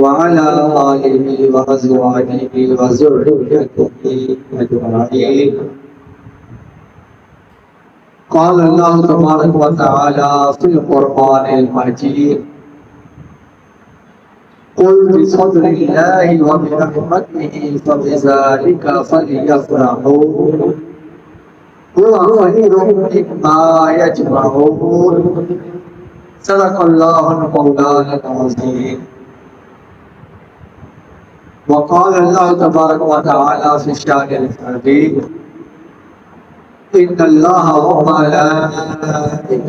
وعلى آله وأزواجه وذريته أجمعين. قال الله تبارك وتعالى في القرآن المجيد: قل بفضل الله وبرحمته فبذلك فليفرحوا هو خير مما يجمعون. صدق الله المولانا العظيم. وقال الله تبارك وتعالى في الشان الحديث: إن الله وملائكته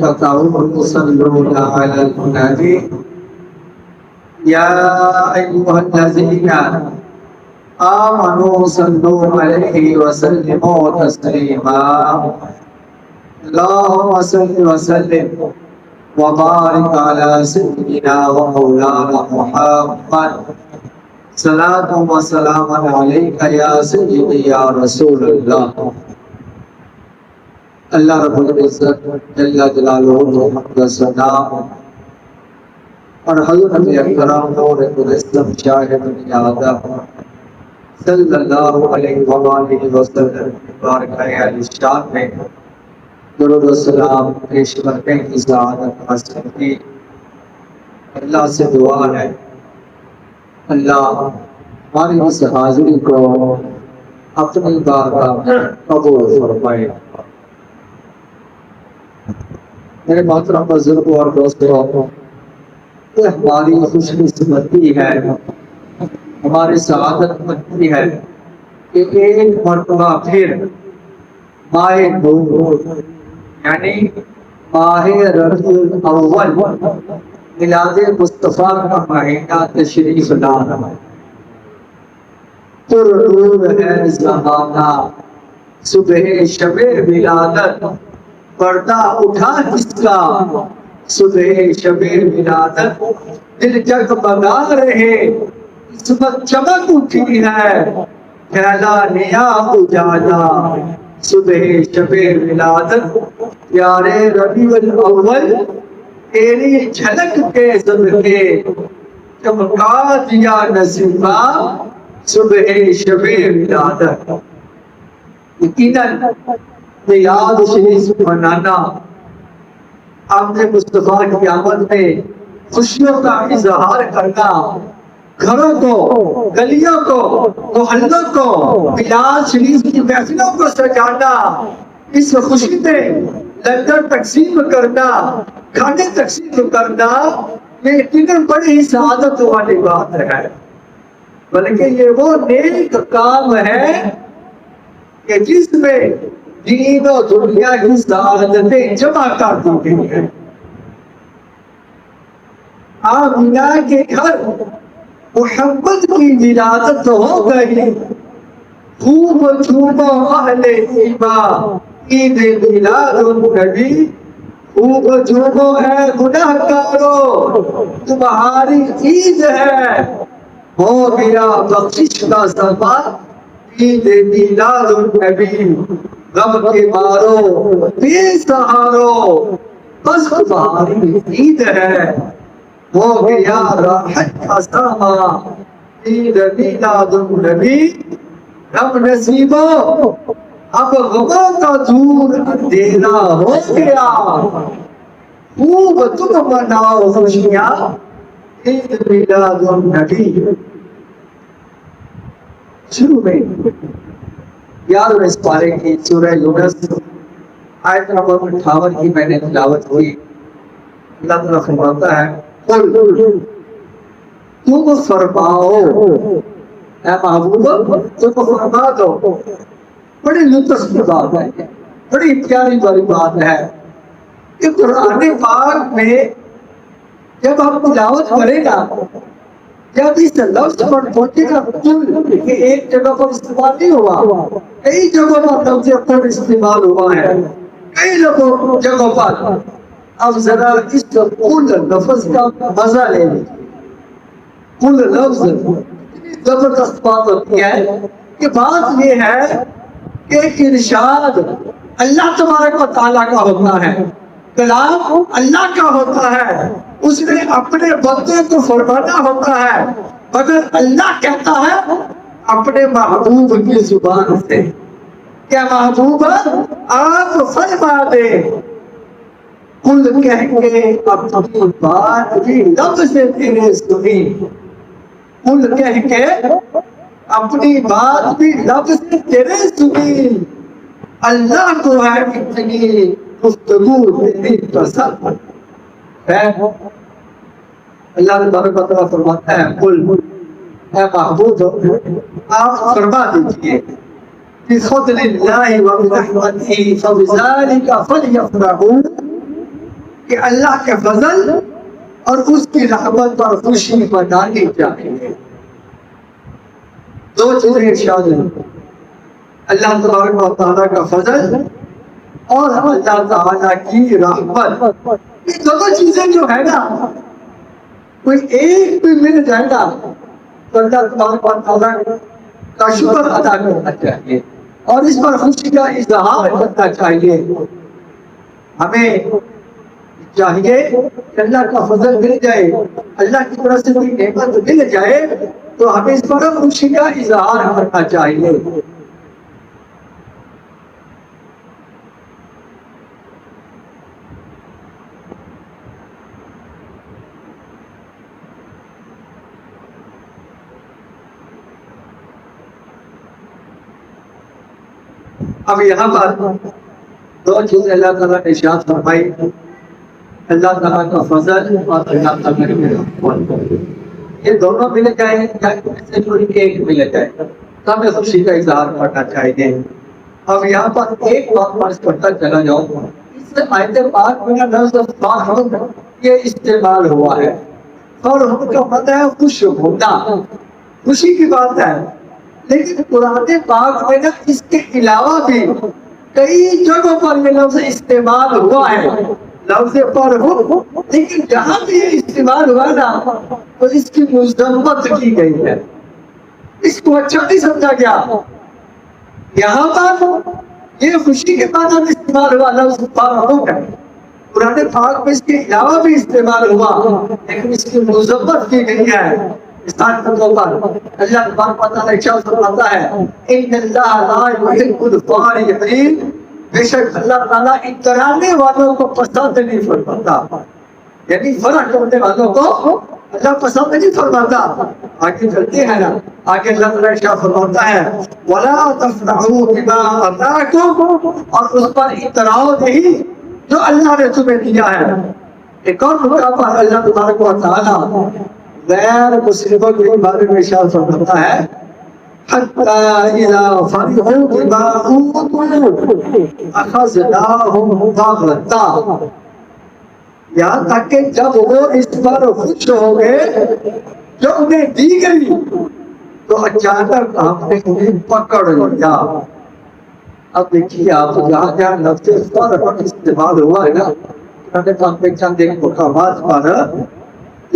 يصلون على النبي يا أيها الذين آمنوا صلوا عليه وسلموا تسليما. اللهم صل وسلم وبارك على سيدنا ومولانا محمد. صلاة وسلام عليك يا سيدي يا رسول الله. اللہ رب العزت جل جلالہ حمد و ثنا اور حضرت اکرم نور مجسم شاہ دنیا آدم صلی اللہ علیہ وآلہ وسلم بارک علیہ شان میں درود و سلام پیش کرنے کی سعادت حاصل کی. اللہ سے دعا ہے اللہ ہماری اس حاضری کو اپنی بارگاہ میں قبول فرمائے. میرے محترم بزرگوں اور دوستوں، یہ ہماری خوش قسمتی ہے، ہماری سعادت مندی ہے کہ ایک مرتبہ پھر ماہ نور یعنی ماہ ربیع الاول میلاد مصطفیٰ کا مہینہ تشریف لا رہا ہے. پرنور ہے زمانہ صبح شب ولادت، پردہ اٹھا جس کا صبح شب ولادت، دل جگمگا رہے قسمت چمک اٹھی ہے، پھیلا نیا اجالا صبح شب ولادت. پیارے ربیع الاول تیری جھلک کے صدقے چمکا دیا نصیبہ صبح شب ولادت. یقیناً میلاد شریف منانا، آپ نے مصطفیٰ کی آمد میں خوشیوں کا اظہار کرنا، گھروں کو، گلیوں کو، محلوں کو میلاد شریف کی محفلوں کو سجانا، اس خوشی میں لنگر تقسیم کرنا، کھانے تقسیم کرنا، یہ یقیناً بڑی ہی سعادت والی بات ہے. بلکہ یہ وہ نیک کام ہے کہ جس میں دین و دنیا کی سعادتیں جمع کر دی گئی ہیں. آمینہ کے گھر محمد کی ولادت ہو گئی. خوب جھومو اہل ایمان عید میلاد النبی، خوب جھومو اے گناہ کارو تمہاری عید ہے. ہو گیا بخشش کا سبب عید میلاد النبی، غم کے مارو بے سہارو بس تمہاری عید ہے. ہو گیا راحت کا ساما عید میلاد النبی. رب نصیبو اب غموں کا دور اندھیرا ہو گیا، خوب تم مناؤ خوشیاں عید میلاد النبی. شروع میں 11ویں پارے کی سورہ یونس آیت نمبر 58 کی میں نے تلاوت کی. اللہ تعالیٰ فرماتا ہے قل تم فرماؤ اے محبوب تم فرما دو. بڑی لطف کی بات ہے، بڑی پیاری والی بات ہے کہ قرآن پاک میں جب ہم تلاوت کرے گا، جب اس لفظ پر پہنچے گا کل کہ ایک جگہ پر استعمال نہیں ہوا، کئی جگہوں پر لفظ پر استعمال ہوا ہے، کئی جگہوں پر. اب ذرا اس کل لفظ کا مزہ لے لیجیے. کل لفظ زبردست بات ہوتی ہے کہ بات یہ ہے کہ ارشاد اللہ تبارک و تعالیٰ کا ہوتا ہے، کلام اللہ کا ہوتا ہے، اس نے اپنے بندے کو فرمانا ہوتا ہے. مگر اللہ کہتا ہے اپنے محبوب کی زبان سے، کیا محبوب آپ فرما دیں، کل کہہ کے اپنی بات بھی لفظ سے تیرے سنی، کل کہہ کے اپنی بات بھی لفظ سے تیرے سنی، اللہ کو ہے اتنی گفتگو تیری پسند ہے۔ اللہ تبارک و تعالیٰ فرماتا ہے کل اے محبوب آپ فرما دیجئے بفضل اللہ وبرحمتہ فبذلک فلیفرحوا، کہ اللہ کے فضل اور اس کی رحمت پر خوشی منانی چاہیے۔ دو چیزیں ارشاد ہیں، اللہ تبارک و تعالیٰ کا فضل اور اللہ تعالیٰ کی رحمت، یہ دونوں چیزیں جو ہے نا، کوئی ایک بھی مل جائے گا تو اللہ تبارک و تعالیٰ کا شکر ادا کرنا چاہیے اور اس پر خوشی کا اظہار کرنا چاہیے۔ ہمیں چاہیے کہ اللہ کا فضل مل جائے، اللہ کی طرف سے کوئی نعمت مل جائے تو ہمیں اس پر خوشی کا اظہار کرنا چاہیے۔ اب یہاں پر دو چیزیں اللہ تعالیٰ نے ارشاد فرمائی، اللہ تعالیٰ کا فضل اور اللہ تعالیٰ کی رحمت، یہ دونوں مل جائے یا سے کوئی ایک مل جائے تو ہمیں خوشی کا اظہار کرنا چاہیے۔ اب یہاں پر ایک بات پر پڑھتا چلا جاؤں، اس آیت پاک میں لفظ فرح یہ استعمال ہوا ہے، فرح کا مطلب ہے خوش ہونا، خوشی کی بات ہے، لیکن قرآن پاک میں اس کے علاوہ بھی کئی جگہوں پر یہ لفظ استعمال ہوا ہے، لفظ فرح، لیکن جہاں بھی یہ استعمال ہوا نا تو اس کی مذمت کی گئی ہے، اس کو اچھا نہیں سمجھا گیا۔ یہاں پر یہ خوشی کے معنی میں استعمال ہوا لفظ فرح ہے، قرآن پاک میں اس کے علاوہ بھی استعمال ہوا لیکن اس کی مذمت کی گئی ہے۔ مثال کے طور پر اللہ تبارک و تعالیٰ ارشاد فرماتا ہے ان اللہ لا یحب الفرحین، بے شک اللہ تعالیٰ اترانے والوں کو پسند نہیں فرماتا، یعنی فرح کرنے والوں کو اللہ پسند نہیں فرماتا۔ آگے چلتے ہیں نا، آگے اللہ تعالیٰ ارشاد فرماتا ہے وَلَا تَفْرَحُوا بِمَا آتَاكُمْ، اور اس پر اتراؤ نہیں جو اللہ نے تمہیں دیا ہے۔ ایک اور موقع پر اللہ تبارک و تعالیٰ غیر مسلموں کے بارے میں ارشاد فرماتا ہے حَتَّى إِذَا فَرِحُوا بِمَا أُوتُوا أَخَذْنَاهُمْ بَغْتَةً، یہاں تک کہ جب وہ اس پر خوش ہو گئے جو انہیں دی گئی تو اچانک ہم نے انہیں پکڑ لیا۔ اب دیکھیے آپ جہاں جہاں لفظ فرح استعمال ہوا ہے نا، انہوں نے ہم چند ایک مقامات پر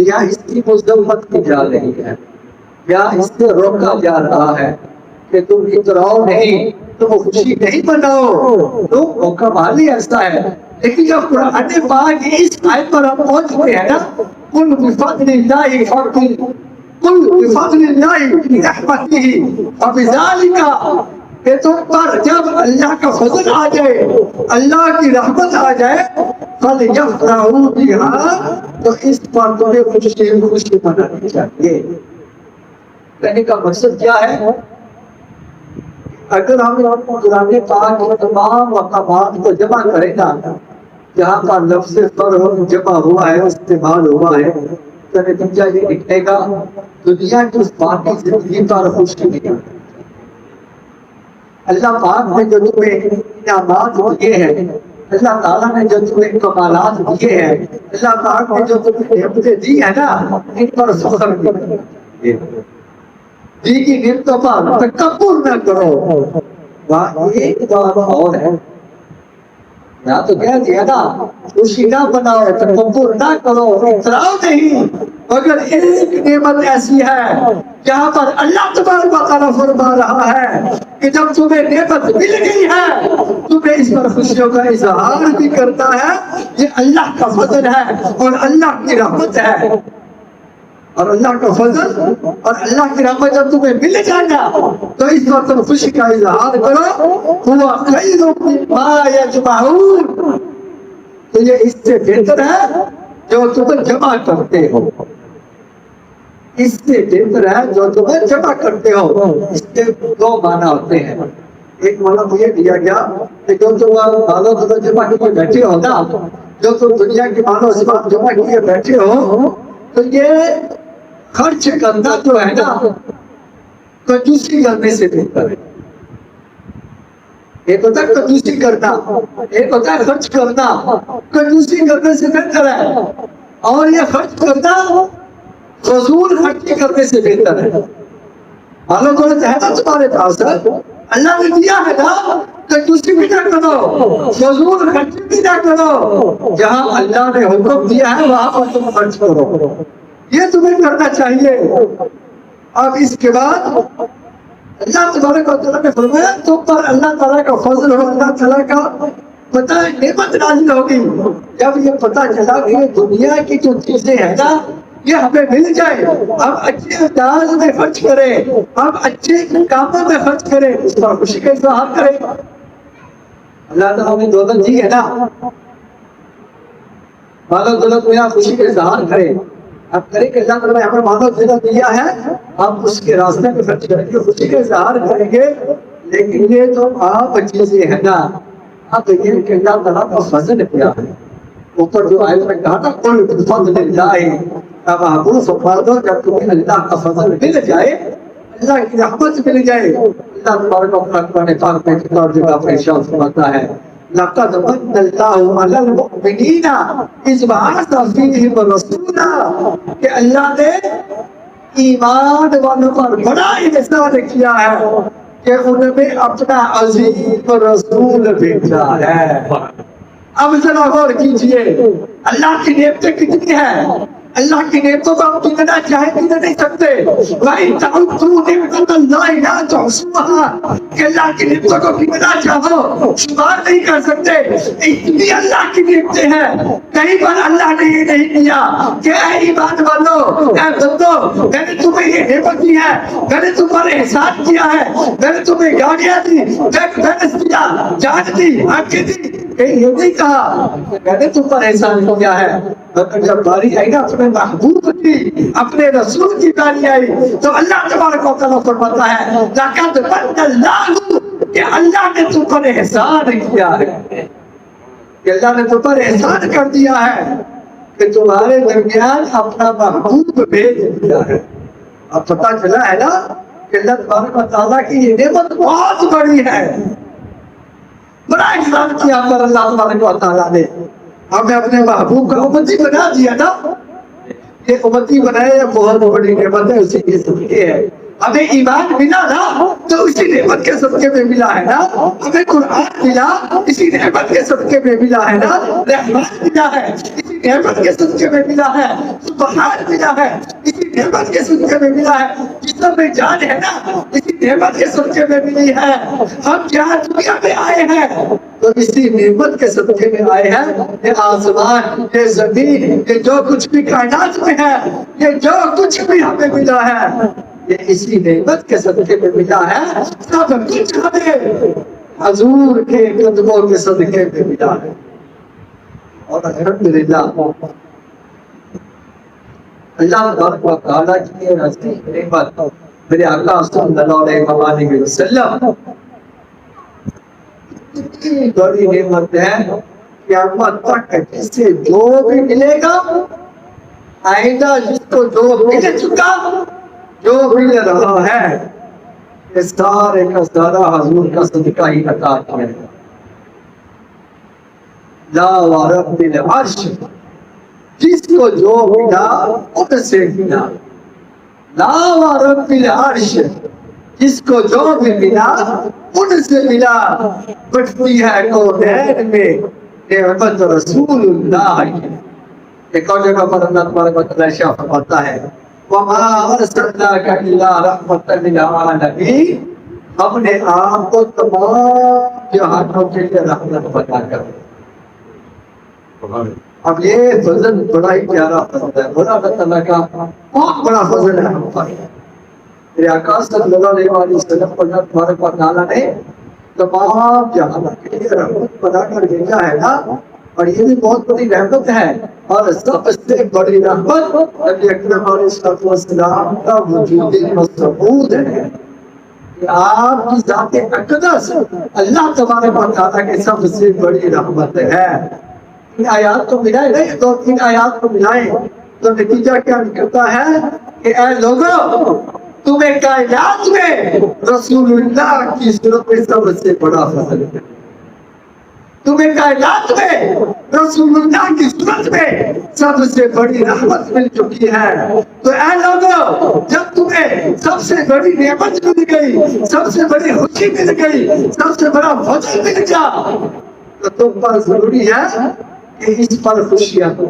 یا اس کی مذمت کی جا رہی ہے یا اس سے روکا جا رہا ہے کہ تم اتراؤ نہیں، تم خوشی نہیں مناؤ، تو موقع والی ایسا ہے۔ لیکن جب قرآن پاک اس آیت پر ہم پہنچ گئے ہیں نا، قل بفضل اللہ قل بفضل اللہ رحمتہ فبذلک، کہ تم پر جب اللہ کا فضل آ جائے، اللہ کی رحمت آ جائے، فَلْيَفْرَحُوا بِهَا، تو اس پر تمہیں خوشی منانی چاہیے۔ کہنے کا مقصد کیا ہے؟ اگر ہم قرآن پاک کے تمام مقامات کو جمع کریں گا جہاں کا لفظ فرح جمع ہوا ہے، استعمال ہوا ہے، تو نتیجہ یہ نکلے گا دنیا کی اس باقی زندگی پر خوشی نہیں۔ اللہ پاک نے جو تمہیں انعامات دیے ہیں، اللہ تعالیٰ نے جو تمہیں کمالات دیے ہیں، اللہ پاک نے جو تمہیں نعمتیں دی ہیں نا، ان پر فخر کرو، دی کی نعمتوں پر تکبر نہ کرو۔ وہاں ایک بات اور ہے، یہاں تو کہہ دیا نا خوشی نہ بناؤ، تکبر نہ کرو، اتراؤ نہیں، مگر ایک نعمت ایسی ہے جہاں پر اللہ تبارک و تعالیٰ فرما رہا ہے کہ جب تمہیں نعمت مل گئی ہے تمہیں اس پر خوشیوں کا اظہار بھی کرتا ہے، یہ اللہ کا فضل ہے اور اللہ کی رحمت ہے۔ اور اللہ کا فضل اور اللہ کی رحمت جب تمہیں مل جائے گا تو اس پر تم خوشی کا اظہار کرو. ہوا خیر مما یجمعون، تو یہ اس سے بہتر ہے جو تم جمع کرتے ہو. اس سے بہتر ہے جو تمہیں جمع کرتے ہو. اس کے دو معنی ہوتے ہیں. ایک معنی تو یہ دیا گیا کہ جو تم مالو تم جمع کیے بیٹھے ہو نا، جو تم دنیا کی مالو اسباب جمع کیے بیٹھے ہو، تو یہ خرچ کرنا جو ہے نا کنجوسی کرنے سے بہتر ہے. ایک ہوتا ہے کنجوسی کرنا، ایک ہوتا ہے خرچ کرنا. کنجوسی کرنے سے بہتر ہے، اور یہ خرچ کرنا فضول خرچی کرنے سے بہتر ہے. مالو دولت ہے نا تمہارے پاس، اللہ نے دیا ہے نا، کنجوسی بھی نہ کرو، فضول خرچی بھی نہ کرو. جہاں اللہ نے حکم دیا ہے وہاں پر تم خرچ کرو، یہ تمہیں کرنا چاہیے. اب اس کے بعد اللہ تبارک و تعالیٰ نے فرمایا تم پر اللہ تعالیٰ کا فضل ہو، اللہ تعالیٰ کا پتہ نعمت نازل ہوگی. جب یہ پتہ چلا کہ یہ دنیا کی جو چیزیں ہیں نا یہ ہمیں مل جائے، ہم اچھے انداز میں خرچ کریں، ہم اچھے کاموں میں خرچ کریں، اس پر خوشی کا اظہار کریں. اللہ تعالیٰ نے دولت دی ہے نا، مالو دولت میں خوشی کا اظہار کریں. اب کریں کہ اللہ تعالیٰ نے ہمیں مالو دولت دیا ہے، ہم اس کے راستے میں خرچ کریں گے، خوشی کا اظہار کریں گے. لیکن یہ تو آپ چیزیں ہیں نا، اب یہ کہ اللہ تعالیٰ کا فضل کیا ہے. اوپر جو آیت میں کہا نا قل بفضل اللہ، اب آپ کو فرما دو جب تمہیں اللہ کا فضل مل جائے، اللہ کی رحمت مل جائے. اللہ تبارک و تعالیٰ قرآن پاک میں ایک اور جگہ پر ارشاد فرماتا ہے لقد من اللہ علی المؤمنین اذ بعث فیہم رسولا، کہ اللہ نے ایمان والوں پر بڑا احسان کیا ہے کہ ان میں اپنا عظیم رسول بھیجا ہے. اب ذرا غور کیجئے اللہ کی نعمتیں کتنی ہیں. اللہ کی نعمتوں کو ہم گننا چاہیں گن نہیں سکتے. وَإِن تَعُدُّوا نِعْمَةَ اللَّهِ لَا تُحْصُوهَا، کہ اللہ کی نعمتوں کو گننا چاہو شمار نہیں کر سکتے. اتنی اللہ کی نعمتیں ہیں، کہیں پر اللہ نے یہ نہیں کیا کہ اے ایمان والو، اے بندو، میں نے تمہیں یہ نعمت دی ہے، میں نے تم پر احسان کیا ہے، میں نے تمہیں گاڑیاں دی، بیلنس دیا، جان دی، آنکھیں دی. یہ نہیں کہا میں نے تم پر احسان کیا ہے. مگر جب باری آئی نا اپنے محبوب کی، اپنے رسول کی باری آئی، تو اللہ تبارک و تعالیٰ فرماتا ہے لقد من اللہ، کہ اللہ نے تم پر احسان کیا ہے، کہ اللہ نے تم پر احسان کر دیا ہے کہ تمہارے درمیان اپنا محبوب بھیج دیا ہے. اب پتہ چلا ہے نا کہ اللہ تبارک و تعالیٰ کی یہ نعمت بہت بڑی ہے. بڑا احسان کیا پر اللہ تبارک و تعالیٰ نے ہمیں اپنے محبوب کا امتی بنا دیا نا. یہ امتی بنائے بہت بڑی نعمت ہے، اسی کے صدقے ہے. ہمیں ایمان ملا نا تو اسی نعمت کے صدقے میں ملا ہے نا. ہمیں قرآن ملا اسی نعمت کے صدقے میں ملا ہے نا. رحمت ملا ہے اسی نعمت کے صدقے میں ملا ہے. سبحان ملا ہے اسی نعمت کے صدقے میں ملا ہے. جسم میں جان ہے نا اسی نعمت کے صدقے میں ملی ہے. ہم جہاں دنیا میں آئے ہیں تو اسی نعمت کے صدقے میں آئے ہیں. یہ آسمان، یہ زمین، یہ جو کچھ بھی کائنات میں ہے، یہ جو کچھ بھی ہمیں ملا ہے، یہ اسی نعمت کے صدقے میں ملا ہے. سب کچھ ہمیں حضور کے قدموں کے صدقے میں ملا ہے. اور الحمدللہ اللہ تبارک و تعالیٰ کی یہ عظیم نعمت میرے آقا صلی اللہ علیہ وسلم اتنی بڑی نعمت ہے قیامت تک جس سے جو بھی ملے گا، آئندہ جس کو جو مل چکا، جو مل رہا ہے، یہ سارے کا سارا حضور کا صدقہ ہی عطا کیا ہے. لا ورب العرش، جس کو جو ملا ان سے ملا. لا ورب العرش، جس کو جو بھی ملا ان سے ملا. بٹتی ہے کونین میں نعمت رسول اللہ. ایک اور جگہ پر اللہ تبارک و تعالیٰ ارشاد فرماتا ہے وَمَا أَرْسَلْنَاكَ إِلَّا رَحْمَةً لِلْعَالَمِينَ، ہم نے آپ کو تمام جہانوں کے لیے رحمت بنا کر اب یہ فضل بڑا ہی پیارا فضل ہے، بڑا اللہ تعالیٰ کا بہت بڑا فضل ہے ہم پر۔ میرے آقا صلی اللہ علیہ وسلم پر اللہ تبارک و تعالیٰ نے تمام جہاں کے لیے رحمت بنا کر بھیجا ہے نا، اور یہ بھی بہت بڑی رحمت ہے، اور سب سے بڑی رحمت نبی اکرم علیہ السلام کا وجود مسعود ہے کہ آپ کی ذات اقدس اللہ تبارک و تعالیٰ کی سب سے بڑی رحمت ہے۔ ان آیات کو ملائے نہیں تو ان آیات کو ملائیں تو نتیجہ کیا نکلتا ہے کہ اے لوگوں، تمہیں کائنات میں رسول اللہ کی صورت میں سب سے بڑا فضل ہے، تمہیں کائنات میں رسول اللہ کی صورت میں سب سے بڑی رحمت مل چکی ہے۔ تو اے لوگوں، جب تمہیں سب سے بڑی نعمت مل گئی، سب سے بڑی خوشی مل گئی، سب سے بڑا فضل مل گیا، تو تم پر ضروری ہے کہ اس پر خوشیاں دو،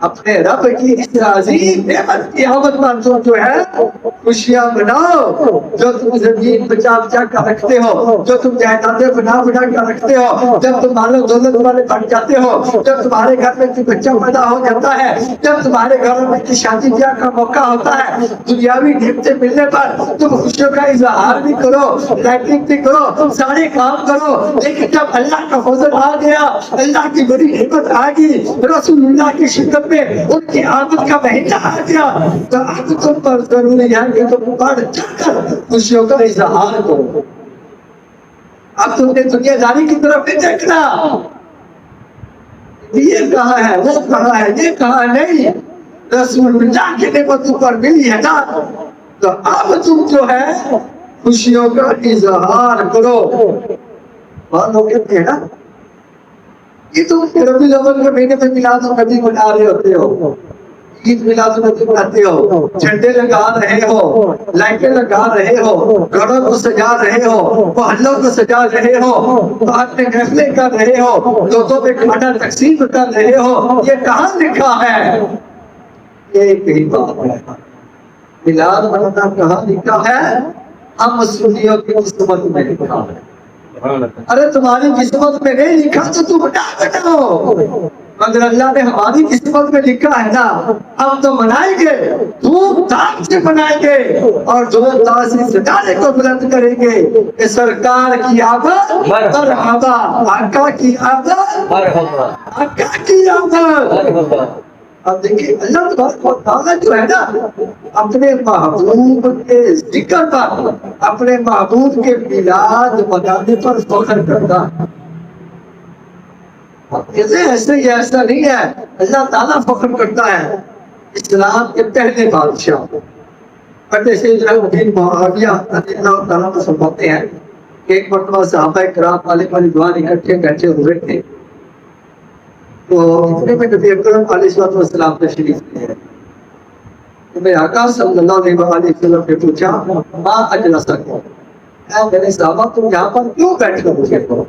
اپنے رب کی اس عظیم نعمت کی آمد پر جو ہے خوشیاں مناؤ۔ جو تم زمین بچا بچا کر رکھتے ہو، جو تم جائیدادیں بنا بنا کر رکھتے ہو، جب تم مال و دولت والے بن جاتے ہو، جب تمہارے گھر میں کوئی بچہ پیدا ہو جاتا ہے، جب تمہارے گھروں میں شادی بیاہ کا موقع ہوتا ہے، دنیاوی نعمتیں ملنے پر تم خوشیوں کا اظہار بھی کرو، لائٹنگ بھی کرو، سارے کام کرو، لیکن جب اللہ کا فضل آ گیا، اللہ کی بڑی نعمت آ گئی، رسول اللہ کی شدت میں ان کی آمد کا مہینہ آ گیا، تو اب تم پر ضروری ہے کہ تم بڑھ چڑھ کر خوشیوں کا اظہار کرو۔ اب تم نے دنیا داری کی طرف نہیں دیکھنا، یہ کہا ہے، وہ کہا ہے، یہ کہا نہیں، رسول اللہ کی نعمت پر ملی ہے نا، تو اب تم جو ہے خوشیوں کا اظہار کرو۔ بات لوگ کہتے ہیں نا کہ تم ربیع الاول کے مہینے میں میلاد النبی منا رہے ہوتے ہو، عید میلاد النبی مناتے ہو، جھنڈے لگا رہے ہو، لائٹیں لگا رہے ہو، گھروں کو سجا رہے ہو، محلوں کو سجا رہے ہو، بعد میں محفلیں کر رہے ہو، لوگوں میں کھانا تقسیم کر رہے ہو، یہ کہاں لکھا ہے؟ ایک ہی بات ہے، میلاد منانا کہاں لکھا ہے؟ ہم سنیوں کی قسمت میں لکھا ہے۔ ارے تمہاری قسمت میں نہیں لکھا تو تم نہ بناؤ، مگر اللہ نے ہماری قسمت میں لکھا ہے نا، ہم تو منائیں گے، دھوم دھام سے منائیں گے، اور دھوم دھام سے ستارے کو بلند کریں گے کہ سرکار کی آمد مرحبا، آقا کی آمد مرحبا، آقا کی آمد۔ اب دیکھیں اللہ تبارک و تعالیٰ جو ہے نا، اپنے محبوب کے ذکر پر، اپنے محبوب کے میلاد منانے پر فخر کرتا ہے۔ ایسے ہی ایسا نہیں ہے، اللہ تعالیٰ فخر کرتا ہے۔ اسلام کے پہلے بادشاہ پہلے سے الدین معاویہ رضی اللہ تعالیٰ کو فرماتے ہیں کہ ایک مرتبہ صحابہ کرام علیہ رضوان اکٹھے بیٹھے ہوئے تھے، تو اتنے میں نبی اکرم علیہ السلام تشریف لے آئے۔ تو میرے آقا صلی اللہ علیہ وسلم نے پوچھا ماں اجلسکم، اے میرے صحابہ تم یہاں پر کیوں بیٹھے ہو؟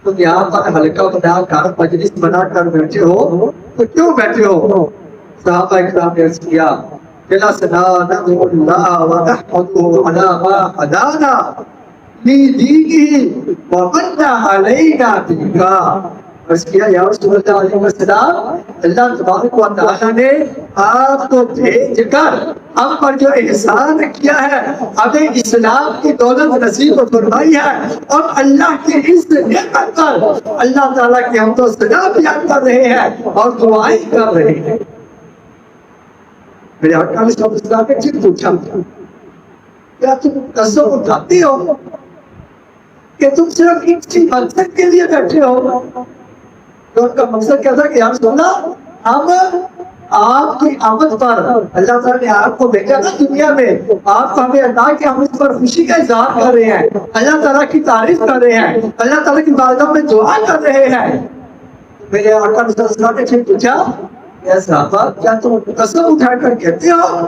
تم یہاں پر حلقہ بنا کر مجلس بنا کر بیٹھے ہو تو کیوں بیٹھے ہو؟ صحابہ اکرام نے عرض کیا جلسنا ندعو اللہ ونحمده علی ما ہدانا لدینہ ومن علینا بالکا۔ عرض کیا یا رسول اللہ علیہ وسلم، اللہ تبارک و تعالیٰ نے آپ کو بھیج کر ہم پر جو احسان کیا ہے، ہمیں اسلام کی دولت نصیب فرمائی ہے، اور اللہ کی اس نعمت پر اللہ تعالیٰ کی ہم تو ثنا بیان کر رہے ہیں اور دعائیں کر رہے ہیں۔ میرے آقا علیہ السلام نے پھر پوچھا کیا تم قسم اٹھاتی ہو کہ تم صرف اسی مقصد کے لیے بیٹھے ہو؟ تو ان کا مقصد کیا تھا کہ یا رسول اللہ، ہم آپ کی آمد پر، اللہ تعالیٰ نے آپ کو بھیجا نا دنیا میں، آپ کو ہمیں اللہ کی آمد پر خوشی کا اظہار کر رہے ہیں، اللہ تعالیٰ کی تعریف کر رہے ہیں، اللہ تعالیٰ کی بارگاہ میں دعا کر رہے ہیں۔ میرے آقا علیہ السلام نے پھر پوچھا یا صحابہ کیا تم قسم اٹھا کر کہتے ہو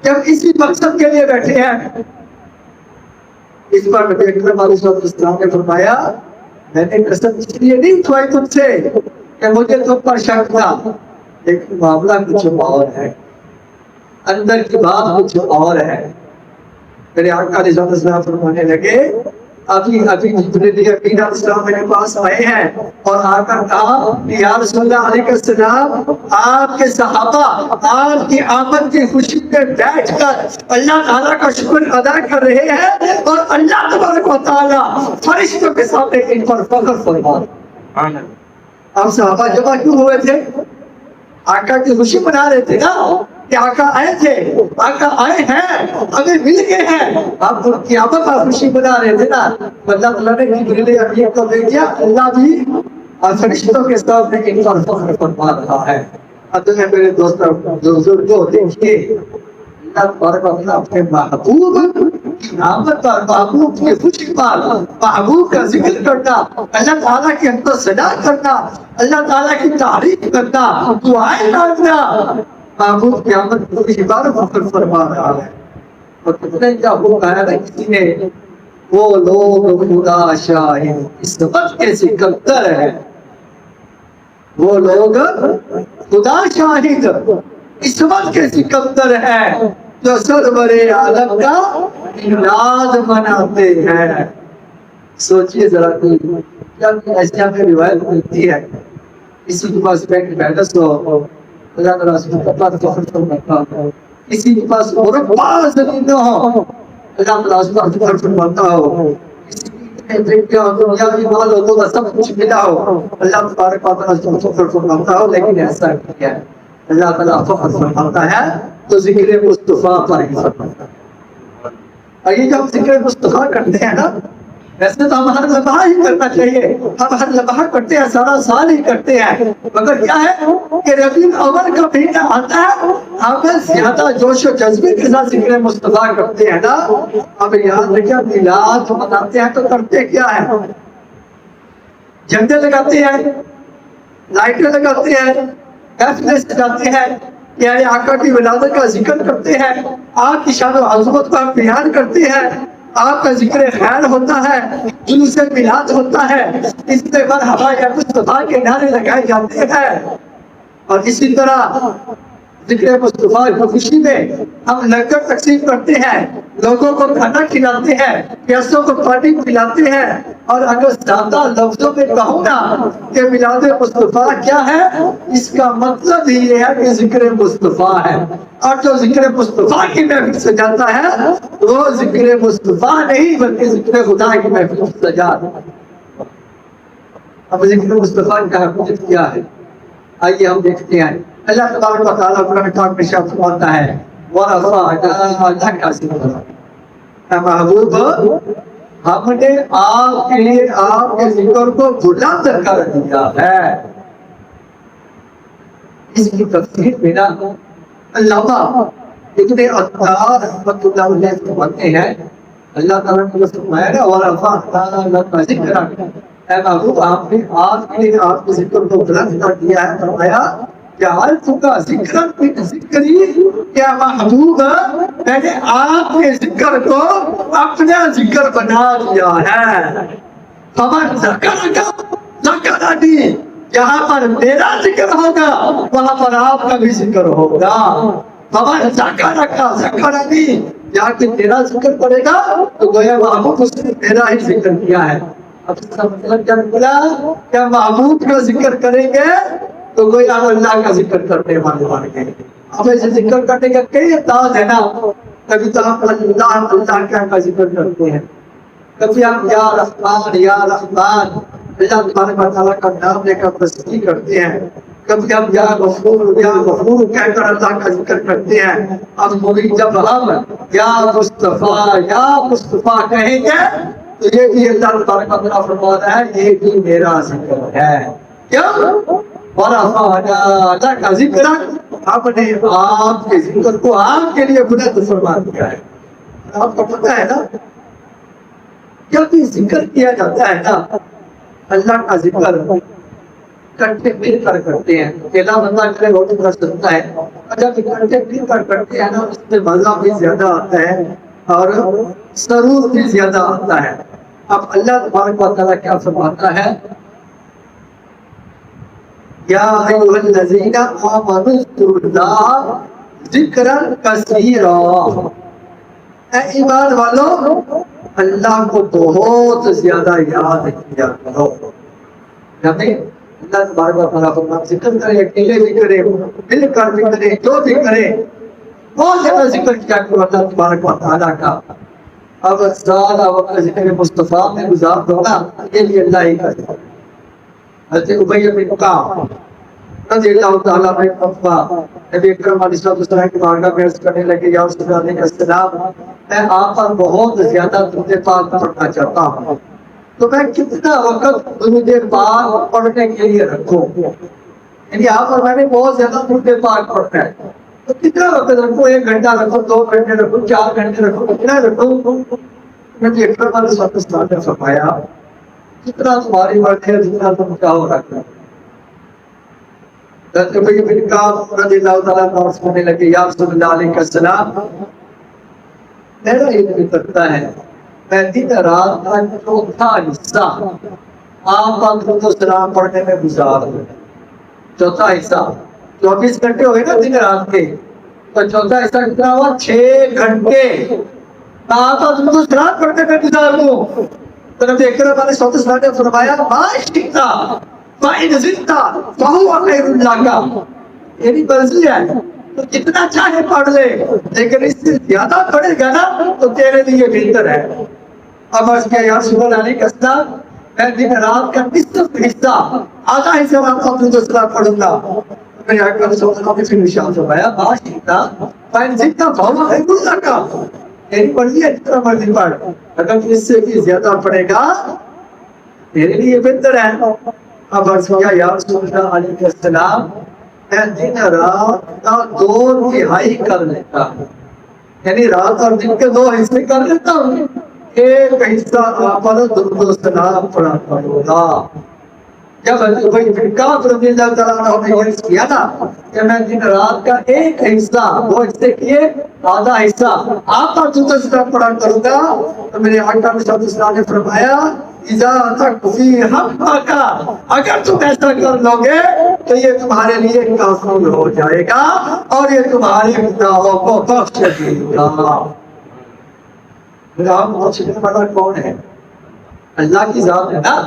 جب اسی مقصد کے لیے بیٹھے ہیں؟ اس پر نبی اکرم علیہ السلام نے فرمایا میں نے قسم اس لیے نہیں اٹھوائی تم سے کہ مجھے تم پر شک تھا، لیکن معاملہ کچھ اور ہے، اندر کی بات کچھ اور ہے۔ میرے آقا علیہ السلام فرمانے لگے ابھی جبریل امین السلام میرے پاس آئے ہیں اور آ کر کہا کہ یا رسول اللہ علیہ السلام آپ کے صحابہ آپ کی آمد کی خوشی میں بیٹھ کر اللہ تعالیٰ کا شکر ادا کر رہے ہیں اور اللہ تبارک و تعالیٰ فرشتوں کے سامنے ان پر فخر فرما رہا ہے۔ اب صحابہ جمع کیوں ہوئے تھے؟ آقا کی خوشی منا رہے تھے نا کہ آقا آئے تھے، آقا آئے ہیں، ہمیں مل گئے ہیں، آپ قیامت پر خوشی منا رہے تھے نا۔ اللہ تعالیٰ نے جبریل امین کو دے دیا، اللہ بھی فرشتوں کے سامنے ان پر فخر فرما رہا ہے۔ اب میرے دوستوں بزرگوں دیکھیے اللہ تبارک و تعالیٰ اپنے محبوب کی آمد پر، محبوب کی خوشی پر محبوب کا ذکر کرنا، اللہ تعالیٰ کی حمد و ثنا کرنا، اللہ تعالیٰ کی تعریف کرنا، دعائیں مانگنا، محبوب کی آمد کی خوشی پر فخر فرما رہا ہے۔ اور کتنے کیا ہو گیا نا کسی نے، وہ لوگ خدا شاہد اس وقت کے سکندر ہیں، وہ لوگ خدا شاہد اس وقت کے سکندر ہیں جو سرور عالم کا میلاد مناتے ہیں۔ سوچئے ذرا جب ایسی ہمیں روایت ملتی ہے کسی کے پاس بینک بیلنس ہو، اللہ تعالیٰ سے فخر فرماتا ہو، کسی کے پاس مربع زمین نہ ہو، اللہ تعالیٰ سے فخر فرماتا ہو، دنیاوی مال ہو تو سب کچھ ملا ہو، اللہ تبارک و تعالیٰ سے فخر فرماتا ہو، لیکن ایسا نہیں ہے۔ اللہ تعالیٰ فخر فرماتا ہے تو ذکر مصطفیٰ پر ہی فرماتا ہے۔ اور یہ جب ذکر مصطفیٰ کرتے ہیں نا، ویسے تو ہم ہر لمحہ ہی کرنا چاہیے، ہم ہر لمحہ کرتے ہیں، سارا سال ہی کرتے ہیں، مگر کیا ہے کہ ربیع الاول کا مہینہ آتا ہے، ہمیں زیادہ جوش و جذبے کے ساتھ ذکر مصطفیٰ کرتے ہیں نا۔ اب یاد رکھیں میلاد مناتے ہیں تو کرتے کیا ہے؟ جھنڈے لگاتے ہیں، لائٹیں لگاتے ہیں، محفلیں سجاتے ہیں، یعنی آقا کی ولادت کا ذکر کرتے ہیں، آپ کی شان و عظمت کا بیان کرتے ہیں، آپ کا ذکر خیر ہوتا ہے، جلوس میلاد ہوتا ہے، اس پہ مرحبا یا مصطفیٰ کے نعرے لگائے جاتے ہیں۔ اور اسی طرح ذکر مصطفیٰ کی خوشی میں ہم لنگر تقسیم کرتے ہیں، لوگوں کو کھانا کھلاتے ہیں، پیاسوں کو پانی پلاتے ہیں۔ اور اگر زیادہ لفظوں میں کہوں نا کہ میلاد مصطفیٰ کیا ہے، اس کا مطلب ہی یہ ہے کہ ذکر مصطفیٰ ہے، اور جو ذکر مصطفیٰ کی محفل سجاتا ہے وہ ذکر مصطفیٰ نہیں بلکہ ذکر خدا کی محفل سجاتا ہے۔ اب ذکر مصطفیٰ کا حقیقت کیا ہے، آئیے ہم دیکھتے ہیں۔ اللہ تبارک و تعالیٰ قرآن پاک میں ارشاد فرماتا ہے وَرَفَعْنَا لَكَ ذِكْرَكَ، اے محبوب ہم نے آپ کے لیے آپ کے ذکر کو بلند کر دیا ہے۔ اس کی تفسیر میں نا علامہ ابن عطار رحمۃ اللہ علیہ فرماتے ہیں، اللہ تعالیٰ نے فرمایا نا وَرَفَعْنَا لَكَ ذِكْرَكَ، اے محبوب آپ نے آپ کے لیے آپ کے ذکر کو بلند کر دیا ہے۔ فرمایا جعلتک ذکرا من ذکری، کیا محبوب میں نے آپ کے ذکر کو اپنا ذکر بنا دیا ہے۔ فمن ذکرک ذکرنی، جہاں پر میرا ذکر ہوگا وہاں پر آپ کا بھی ذکر ہوگا۔ فمن ذکرک ذکرنی، جہاں کہ تیرا ذکر کرے گا تو گویا محبوب اس نے میرا ہی ذکر کیا ہے۔ اب اس کا مطلب کیا نکلا؟ کیا محبوب کا ذکر کریں گے تو کوئی آپ اللہ کا ذکر کرنے والے بن گئے۔ اب ایسے ذکر کرنے کا کئی انداز ہے نا، کبھی تو ہم اللہ کا ذکر کرتے ہیں، کبھی ہم یا رحمان یا رحمان اللہ تبارک و تعالیٰ کا نام لے کر تسبیح کرتے ہیں، کبھی ہم یا غفور کہہ کر اللہ کا ذکر کرتے ہیں۔ اب جب ہم یا مصطفیٰ کہیں گے تو یہ بھی اللہ تبارک و تعالیٰ فرماتا ہے یہ بھی میرا ذکر ہے۔ کیوں؟ وَرَفَعْنَا لَكَ ذِكْرَكَ، ہم نے آپ کے ذکر کو آپ کے لیے بلند فرما دیا ہے۔ آپ کو پتہ ہے نا جب بھی ذکر کیا جاتا ہے نا، اللہ کا ذکر کٹے مل کر کرتے ہیں، اکیلا بندہ کرے وہ تو کر سکتا ہے، اور جب کٹے مل کر کرتے ہیں نا اس میں مزہ بھی زیادہ آتا ہے اور سرور بھی زیادہ آتا ہے۔ اب اللہ تبارک و تعالیٰ کیا فرماتا ہے، یا ایھا الذین آمنوا اذکروا اللہ ذکرا کثیرا، اے ایمان والو اللہ کو بہت زیادہ یاد کیا کرو. یعنی اللہ تبارک و تعالیٰ فرماتا ہے ذکر کرے، اکیلے بھی کرے، مل کر بھی کرے، جو بھی کرے، بہت زیادہ ذکر کیا کرو اللہ تبارک و تعالیٰ کا. اب زیادہ وقت ذکر مصطفیٰ میں گزار دو نا، یہ بھی اللہ ہی کا ذکر. حضرت ابی بن کعب رضی اللہ تعالیٰ عنہ نبی اکرم علیہ السلام کی بارگاہ میں عرض کرنے لگے یا رسول اللہ علیہ السلام میں آپ پر بہت زیادہ درود پاک پڑھنا چاہتا ہوں، تو میں کتنا وقت درود پاک پڑھنے کے لیے رکھوں؟ یعنی آپ پر میں نے بہت زیادہ درود پاک پڑھنا ہے، تو کتنا وقت رکھوں؟ 1 گھنٹہ رکھوں، 2 گھنٹے رکھوں، 4 گھنٹے رکھوں، کتنا رکھوں؟ نبی اکرم علیہ السلام نے فرمایا جتنا تمہاری مرضی ہے جتنا تم چاہو رکھنا. حضرت ابی بن کعب رضی اللہ تعالیٰ عنہ سننے لگے یا رسول اللہ علیہ السلام میرا علم کرتا ہے میں دن رات کا چوتھا حصہ آپ کا درود و سلام پڑھنے میں گزار دوں. چوتھا حصہ 24 گھنٹے ہوئے نا دن رات کے، تو چوتھا حصہ کتنا ہوا؟ 6 گھنٹے آپ کا درود و سلام پڑھنے میں گزار دوں. تو نبی اکرم علیہ السلام نے فرمایا ماشاء فَإِنْ زِدْتَ فَهُوَ خَيْرٌ لَكَ، یعنی مرضی ہے تو جتنا چاہے پڑھ لے، لیکن اس سے زیادہ پڑھے گا نا تو تیرے لیے بہتر ہے. اب عرض کیا یا رسول اللہ علیہ السلام میں دن رات کا نصف حصہ آدھا حصہ آپ کا درود و سلام پڑھوں گا. میرے آقا صلی اللہ علیہ وسلم نے ارشاد فرمایا ماشاء فَإِنْ زِدْتَ فَهُوَ خَيْرٌ لَكَ، یعنی مرضی ہے جتنا مرضی پڑھ، اگر اس سے بھی زیادہ پڑھے گا تیرے لیے بہتر ہے. اب عرض کیا یا رسول اللہ علیہ السلام میں دن رات کا 2 تہائی کر لیتا ہوں، یعنی رات اور دن کے 2 حصے کر لیتا ہوں، 1 حصہ آپ پر درود و سلام پڑھا کروں گا. جب ابی بن کعب رضی اللہ تعالیٰ عنہ نے عرض کیا نا کہ میں دن رات کا 1 حصہ 2 حصے کیے، آدھا حصہ آپ کا درود و سلام پڑھا کروں گا، تو میرے آقا صلی اللہ علیہ وسلم نے فرمایا اذا تکفی حقک، اگر تم ایسا کر لو گے تو یہ تمہارے لیے کافی ہو جائے گا اور یہ تمہارے گناہوں کو بخش دے گا. گناہوں کو بخشنے والا کون ہے؟ اللہ کی ذات ہے نا.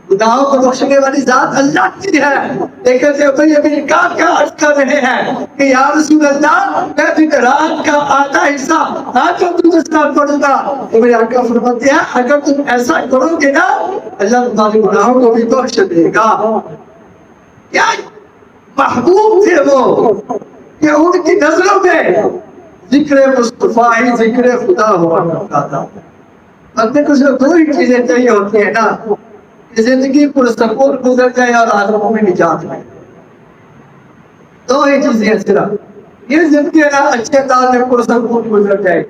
گناہوں کو بخشنے والی ذات اللہ کی ہے. لیکن ابی بن کعب کیا عرض کر رہے ہیں کہ یا رسول اللہ میں دن رات کا آدھا حصہ آپ کو درود و سلام پڑھوں گا. تو میرے آقا فرماتے ہیں اگر تم ایسا کرو گے نا اللہ تمہارے گناہوں کو بھی بخش دے گا. کیا محبوب تھے وہ کہ ان کی نظروں میں ذکر مصطفیٰ ہی ذکر خدا ہوا کرتا تھا. بندے کو صرف 2 ہی چیزیں چاہیے ہوتی ہیں نا، زندگی پرسکون گزر جائے اور آخرت میں نجات ملے. 2 ہی چیزیں صرف یہ زندگی نا اچھے انداز میں پرسکون گزر جائے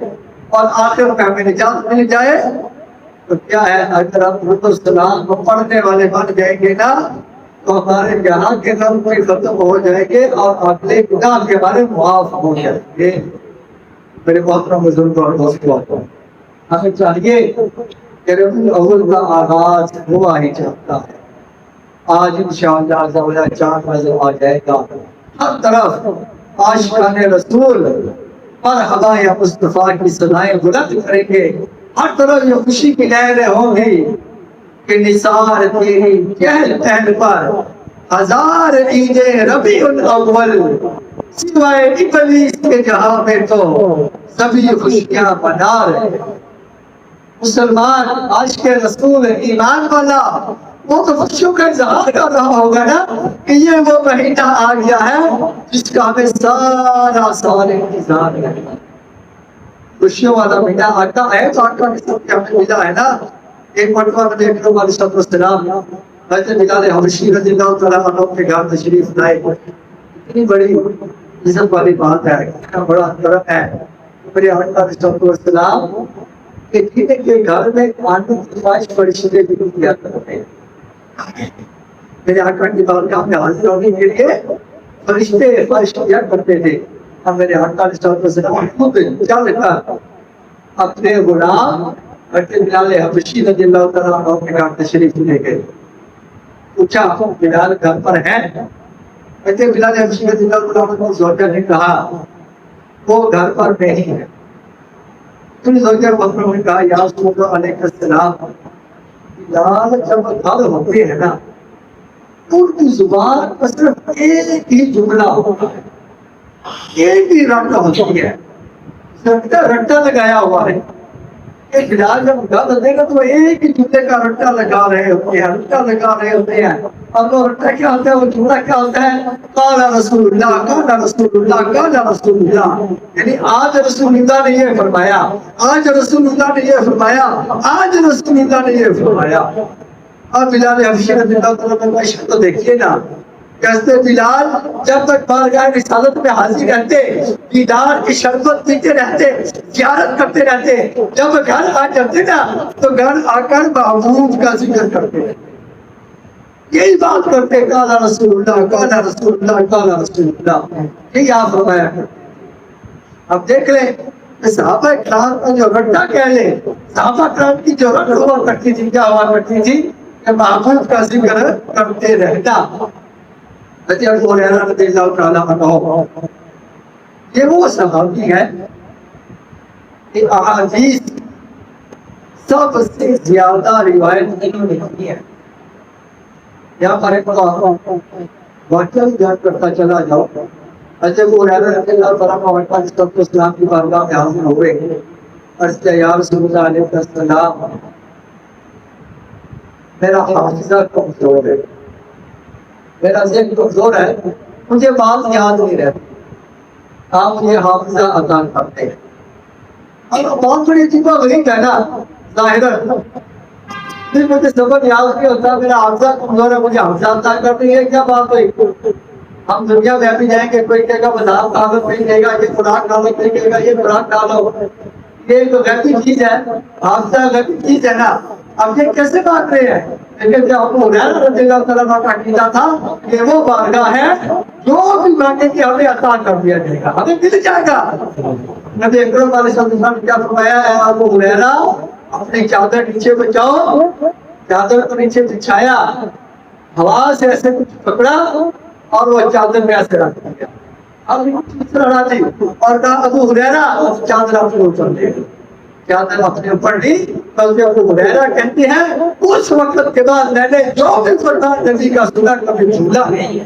اور آخرت میں ہمیں نجات مل جائے. تو کیا ہے اگر ہم درود و سلام کو پڑھنے والے بن جائیں گے نا تو ہمارے یہاں کے غم بھی ختم ہو جائیں گے اور اگلے گناہ کے بارے معاف ہو جائیں گے. میرے محترم بزرگوں اور دوستوں ہمیں چاہیے کہ ربیع الاول کا آغاز ہوا ہی چاہتا ہے. آج انشاءاللہ عز و جل چاند نظر آ جائے گا، ہر طرف عاشقان رسول مرحبا یا مصطفیٰ کی صدائیں بلند کریں گے، ہر طرف یہ خوشی کی لہریں ہوں گی کہ نثار تیری چہل پہل پر 1000 عید ربیع الاول، سوائے ابلیس کے جہاں میں تو سبھی خوشیاں منا رہے. مسلمان عاشق رسول ایمان والا وہ تو خوشیوں کا اظہار کر رہا ہوگا نا کہ یہ وہ مہینہ آ گیا ہے جس کا ہمیں سارا سال انتظار ہے. خوشیوں والا مہینہ آتا ہے تو آقا کی سب کے ہمیں ملا ہے نا. ایک مرتبہ نبی اکرم علیہ السلام حضرت بلال حبشی رضی اللہ تعالیٰ عنہ کے گھر تشریف لائے. اتنی بڑی عزت والی بات ہے، اتنا بڑا کرم ہے. میرے آقا علیہ السلام کہ جن کے گھر میں آنے کی خواہش فرشتے ذکر کیا کرتے ہیں. میرے آقا کی بارگاہ میں حاضر ہونے کے لیے فرشتے خواہش کیا کرتے تھے. اور میرے آقا علیہ السلام خود چل کر اپنے غلام حضرت بلال حبشی رضی اللہ تعالیٰ عنہ کے گھر تشریف لے گئے. پوچھا بلال گھر پر ہے؟ حضرت بلال حبشی رضی اللہ تعالیٰ عنہ کی زوجہ نے کہا وہ گھر پر نہیں ہے. پھر زوجہ بکر نے کہا یا رسول اللہ علیہ السلام، بلال جب گھر ہوتے ہیں نا ان کی زبان پر صرف ایک ہی جملہ ہوتا ہے، ایک ہی رٹا ہوتی ہے، رٹا لگایا ہوا ہے. ایک بلال جب گھر ہوتے گا تو ایک ہی جملے کا رٹا لگا رہے ہوتے ہیں، رٹا لگا رہے ہوتے ہیں. اور وہ رٹا کیا ہوتا ہے، وہ جملہ کیا ہوتا ہے، قال رسول اللہ، قال رسول اللہ، قال رسول اللہ. یعنی آج رسول اللہ نے یہ فرمایا، آج رسول اللہ نے یہ فرمایا، آج رسول اللہ نے یہ فرمایا. اور بلال حبشی رضی اللہ تعالیٰ عنہ کا عشق تو دیکھیے نا، کہتے بلال جب تک بارگاہ رسالت میں حاضر رہتے، دیدار کی شربت پیتے رہتے، زیارت کرتے رہتے. جب گھر آ جاتے نا تو گھر آ کر محبوب کا ذکر کرتے، یہی بات کرتے، قال رسول اللہ، قال رسول اللہ، قال رسول اللہ. یہی آپ فرمایا کرتے. اب دیکھ لیں صحابہ کرام کا جو رٹا کہہ لیں، صحابہ کرام کی جو رٹ ہوا کرتی تھی، کیا ہوا کرتی تھی کہ محبوب کا ذکر کرتے رہتا. حضرت ابو ہریرہ رضی اللہ تعالیٰ عنہ یہ وہ صحابی ہے کہ احادیث سب سے زیادہ روایت انہوں نے کی ہے. یہاں پر ایک واقعہ بیان کرتا چلا جاؤ. حضرت ابو ہریرہ رضی اللہ تعالیٰ عنہ جب اسلام کی بارگاہ میں حاضر ہوئے، عرض کیا یا رسول اللہ علیہ السلام، میرا حافظہ کمزور ہے، میرا ذہن کمزور ہے، مجھے بات یاد نہیں رہتی، آپ مجھے حافظہ عطا کرتے ہیں. اور بہت بڑی عجیب و غریب ہے نا ظاہراً، پھر مجھے سبق یاد نہیں ہوتا، میرا حافظہ کمزور ہے، مجھے حافظہ عطا کرتے ہیں. کیا بات ہوئی؟ ہم دنیا میں بھی جائیں گے، کوئی کہے گا بادام کھا لو، کوئی کہے گا یہ خوراک کھا لو، کوئی کہے گا یہ خوراک کھا لو. یہ تو غیبی چیز ہے، حافظہ غیبی چیز ہے نا. اب یہ کیسے بات رہے ہیں؟ لیکن جب ابو ہریرہ رضی اللہ تعالیٰ عنہ کا عقیدہ تھا کہ وہ بارگاہ ہے جو بھی مانگے کہ ہمیں عطا کر دیا جائے گا، ہمیں مل جائے گا. نبی اکرم علیہ السلام نے کیا فرمایا ہے، ابو ہریرہ اپنی چادر نیچے بچاؤ. چادر کو نیچے بچھایا، ہوا سے ایسے کچھ پکڑا اور وہ چادر میں ایسے رکھ دیا. اب اور کہا ابو ہریرہ چادر اپنے اوپر لے لو. چادر اپنے اوپر لی. بلکہ ابو ہریرہ کہتے ہیں اس وقت کے بعد میں نے جو بھی فرمان نبی کا سنا کبھی بھولا نہیں.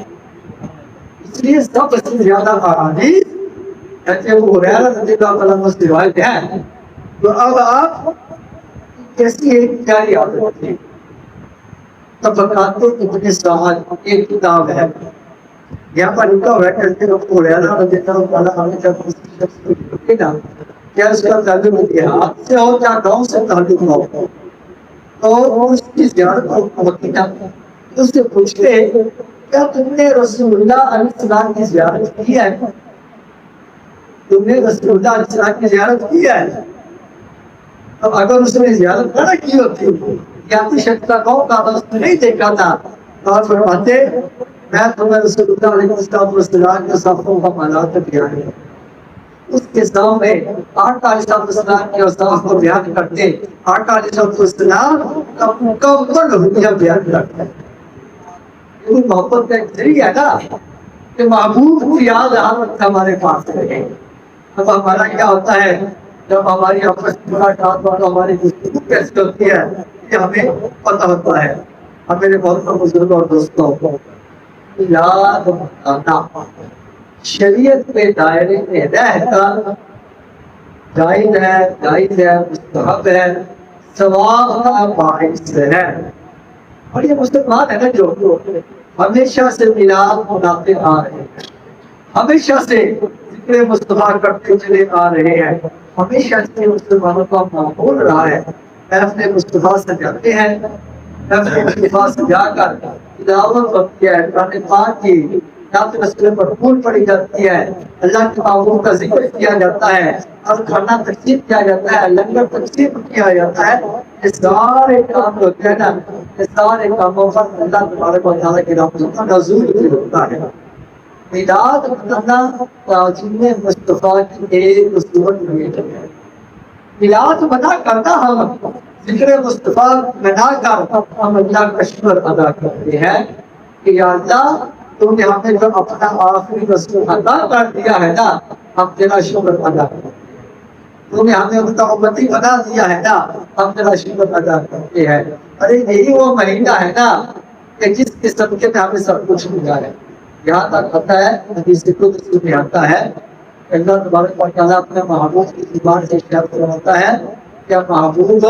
اس لیے سب سے زیادہ احادیث حضرت ابو ہریرہ رضی اللہ تعالیٰ عنہ سے روایت ہے. تو اب آپ کیسی ایک پیاری عادت تھی. طبقات ابن سعد ایک کتاب ہے، یہاں پر لکھا ہوا ہے کہ حضرت ابو ہریرہ رضی اللہ تعالیٰ عنہ جب کسی شخص کو لکھتے نا، کیا اس کا تعلق دیہات سے ہو یا گاؤں سے تعلق ہو، تو اس کی زیارت ہوتی نا، اس سے پوچھتے کیا تم نے رسول اللہ علیہ السلام کی زیارت کی ہے؟ تم نے رسول اللہ علیہ السلام کی زیارت کی ہے؟ اب اگر اس نے زیارت نہ کی ہوتی یا شخص کا قوم کا اس نے نہیں دیکھا تھا تو آپ فرماتے میں تمہیں رسول اللہ علیہ السلام کے صفوں کا مناظر دیا ہے. اس کے سامنے آقا علیہ السلام کے اوصاف کو بیان کرتے، آقا علیہ السلام کا مکمل حلیہ بیان کرتے. یہ محبت کا ایک ذریعہ ہے نا کہ محبوب کی یاد ہر وقت ہمارے پاس رہے. اب ہمارا کیا ہوتا ہے جب ہماری آپس میں ملاقات ہو تو ہماری گفتگو کیسے ہوتی ہے یہ ہمیں پتہ ہوتا ہے. اب میرے بہت بزرگ اور دوستوں کو یاد بتانا شریعت کے دائرے میں رہ کر جائز ہے، مستحب ہے، ثواب کا باعث ہے. اور یہ مسلمان ہے نا جو ہمیشہ سے میلاد مناتے آ رہے ہیں، ہمیشہ سے ذکر مصطفیٰ کرتے چلے آ رہے ہیں، ہمیشہ سے مسلمانوں کا ماحول رہا ہے. محفل مصطفیٰ سے جاتے ہیں، محفل مصطفیٰ سے جا کر تلاوت ہوتی ہے، قرآن پاک کی یاد رسول پر پھول پڑی جاتی ہے، اللہ کے محبوب کا ذکر کیا جاتا ہے، اور کھانا تقسیم کیا جاتا ہے، لنگر تقسیم کیا جاتا ہے. یہ سارے کام ہوتے ہیں نا، یہ سارے کاموں پر اللہ تبارک و تعالیٰ کی رحمت کا نزول ہوتا ہے. میلاد منانا تعظیم مصطفیٰ کی ایک صورت ہے. میلاد منا کرنا ہم ذکر مصطفیٰ منا کر ہم اللہ کا شکر ادا کرتے ہیں کہ یا اللہ تم نے ہمیں جو اپنا آخری رسول عطا کر دیا ہے نا، ہم تیرا شکر ادا کرتے ہیں. تو نے ہمیں ان کا امتی بنا دیا ہے نا، ہم تیرا شکر ادا کرتے ہیں۔ ارے یہی وہ مہینہ ہے نا کہ جس کے صدقے میں ہمیں سب کچھ ملا ہے۔ یہاں تک آتا ہے حدیث قدسی میں آتا ہے، اللہ تبارک و تعالیٰ اپنے محبوب کی زبان سے ارشاد فرماتا ہے کہ محبوب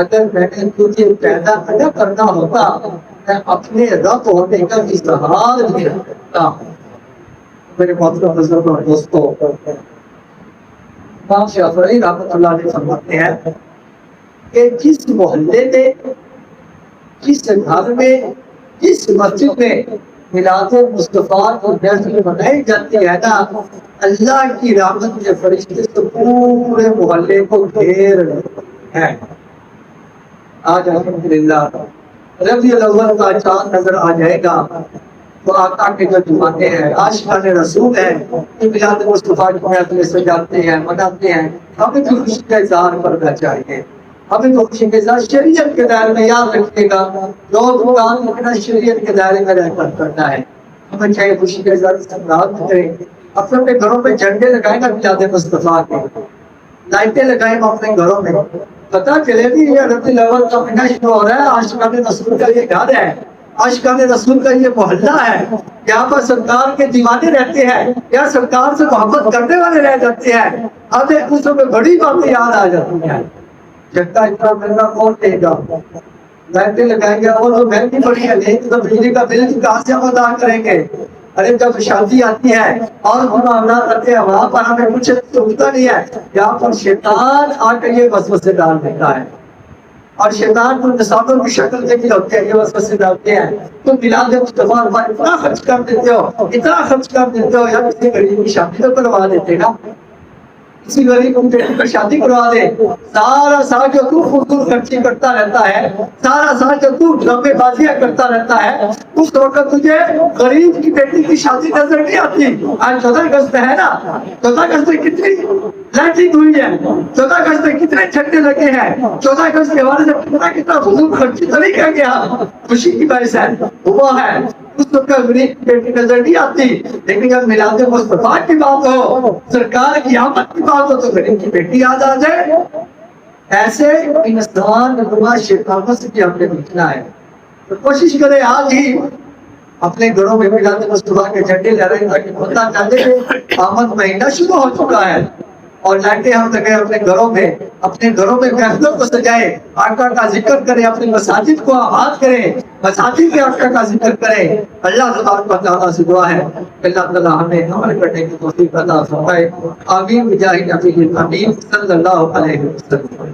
اگر میں نے تجھے پیدا نہ کرنا ہوتا میں اپنے رب ہونے کا اظہار بھی کرتا ہوں۔ میرے محترم بزرگوں اور دوستوں، امام شافعی رحمۃ اللہ علیہ فرماتے ہیں کہ جس محلے میں، جس گھر میں، جس مسجد میں میلاد مصطفیٰ کی جشن منائی جاتی ہے نا، اللہ کی رحمت کے فرشتے تو پورے محلے کو گھیر لیتے ہیں۔ آج الحمدللہ ربیع الاول کا چاند نظر آ جائے گا تو آقا کے جو دیوانے ہیں، عاشقان رسول ہیں، جو میلاد مصطفیٰ کی محفل سجاتے ہیں، مناتے ہیں، ہمیں تو خوشی کا اظہار کرنا چاہیے۔ ہمیں تو خوشی کے اظہار شریعت کے دائرے میں، یاد رکھیے گا جو کام کرنا شریعت کے دائرے میں رہ کر کرنا ہے۔ ہمیں چاہیے خوشی کا اظہار استقبال کریں، اپنے اپنے گھروں میں جھنڈے لگائیں گا میلاد مصطفیٰ کے، لائٹیں لگائیں گا اپنے گھروں میں، پتہ چلے گی یہ ربیع الاول کا مہینہ شروع ہو رہا ہے، عاشقان رسول کا یہ گھر ہے، عاشقان رسول کا یہ محلہ ہے، یہاں پر سرکار کے دیوانے رہتے ہیں، یا سرکار سے محبت کرنے والے رہ جاتے ہیں، ہمیں اس میں بڑی باتیں یاد آ جاتی ہیں۔ جھنڈا اتنا مہنگا کون دے گا، لائٹیں لگائیں گے اور جو مہنگی پڑی ہے نہیں تو بجلی کا بل کہاں سے ہم ادا کریں گے۔ ارے جب شادی آتی ہے اور ہم آمنا کرتے ہیں وہاں پر ہمیں کچھ سوچتا نہیں ہے، یہاں پر شیطان آ کر یہ وسوسے ڈال دیتا ہے، اور شیطان کو نصابوں کی شکل سے بھی ہوتے ہیں، یہ وسوسے ڈالتے ہیں تو میلاد مصطفیٰ پر اتنا خرچ کر دیتے ہو، اتنا خرچ کر دیتے ہو، یا کسی غریب کی شادی تو کروا دیتے نا، کسی غریب کو بیٹی پر شادی کروا دے، سارا سال جو تو فضول خرچی کرتا رہتا ہے، سارا سال جو تو ڈرامے بازیاں کرتا رہتا ہے، اس وقت تجھے غریب کی بیٹی کی شادی نظر نہیں آتی۔ آج 14 اگست ہے نا، 14 اگست میں کتنی لائٹنگ ہوئی ہے، 14 اگست میں کتنے جھنڈے لگے ہیں، 14 اگست کے حوالے سے کتنا فضول خرچی تو نہیں کیا گیا، خوشی کی باعث ہے، ہوا ہے، اس وقت غریب کی بیٹی نظر نہیں آتی۔ لیکن جب میلاد مصطفیٰ کی بات ہو، سرکار کی آمد کی بات ہو تو غریب کی بیٹی یاد آ جائے۔ ایسے انسان نما شیطانوں سے بھی ہم نے بچنا ہے، تو کوشش کرے آج ہی اپنے گھروں میں میلاد مصطفیٰ کے جھنڈے لہرائیں تاکہ پتہ چلے کہ آمد مہینہ شروع ہو چکا ہے، اور لائٹیں ہم لگائیں اپنے گھروں میں، اپنے گھروں میں محفلوں کو سجائے، آقا کا ذکر کریں، اپنی مساجد کو آباد کریں، مساجد کے آقا کا ذکر کریں۔ اللہ تبارک و تعالیٰ سے دعا ہے کہ اللہ تعالیٰ ہمیں عمل کرنے کی توفیق عطا فرمائے۔ آمین بجاہ نبی الامین صلی اللہ علیہ وسلم۔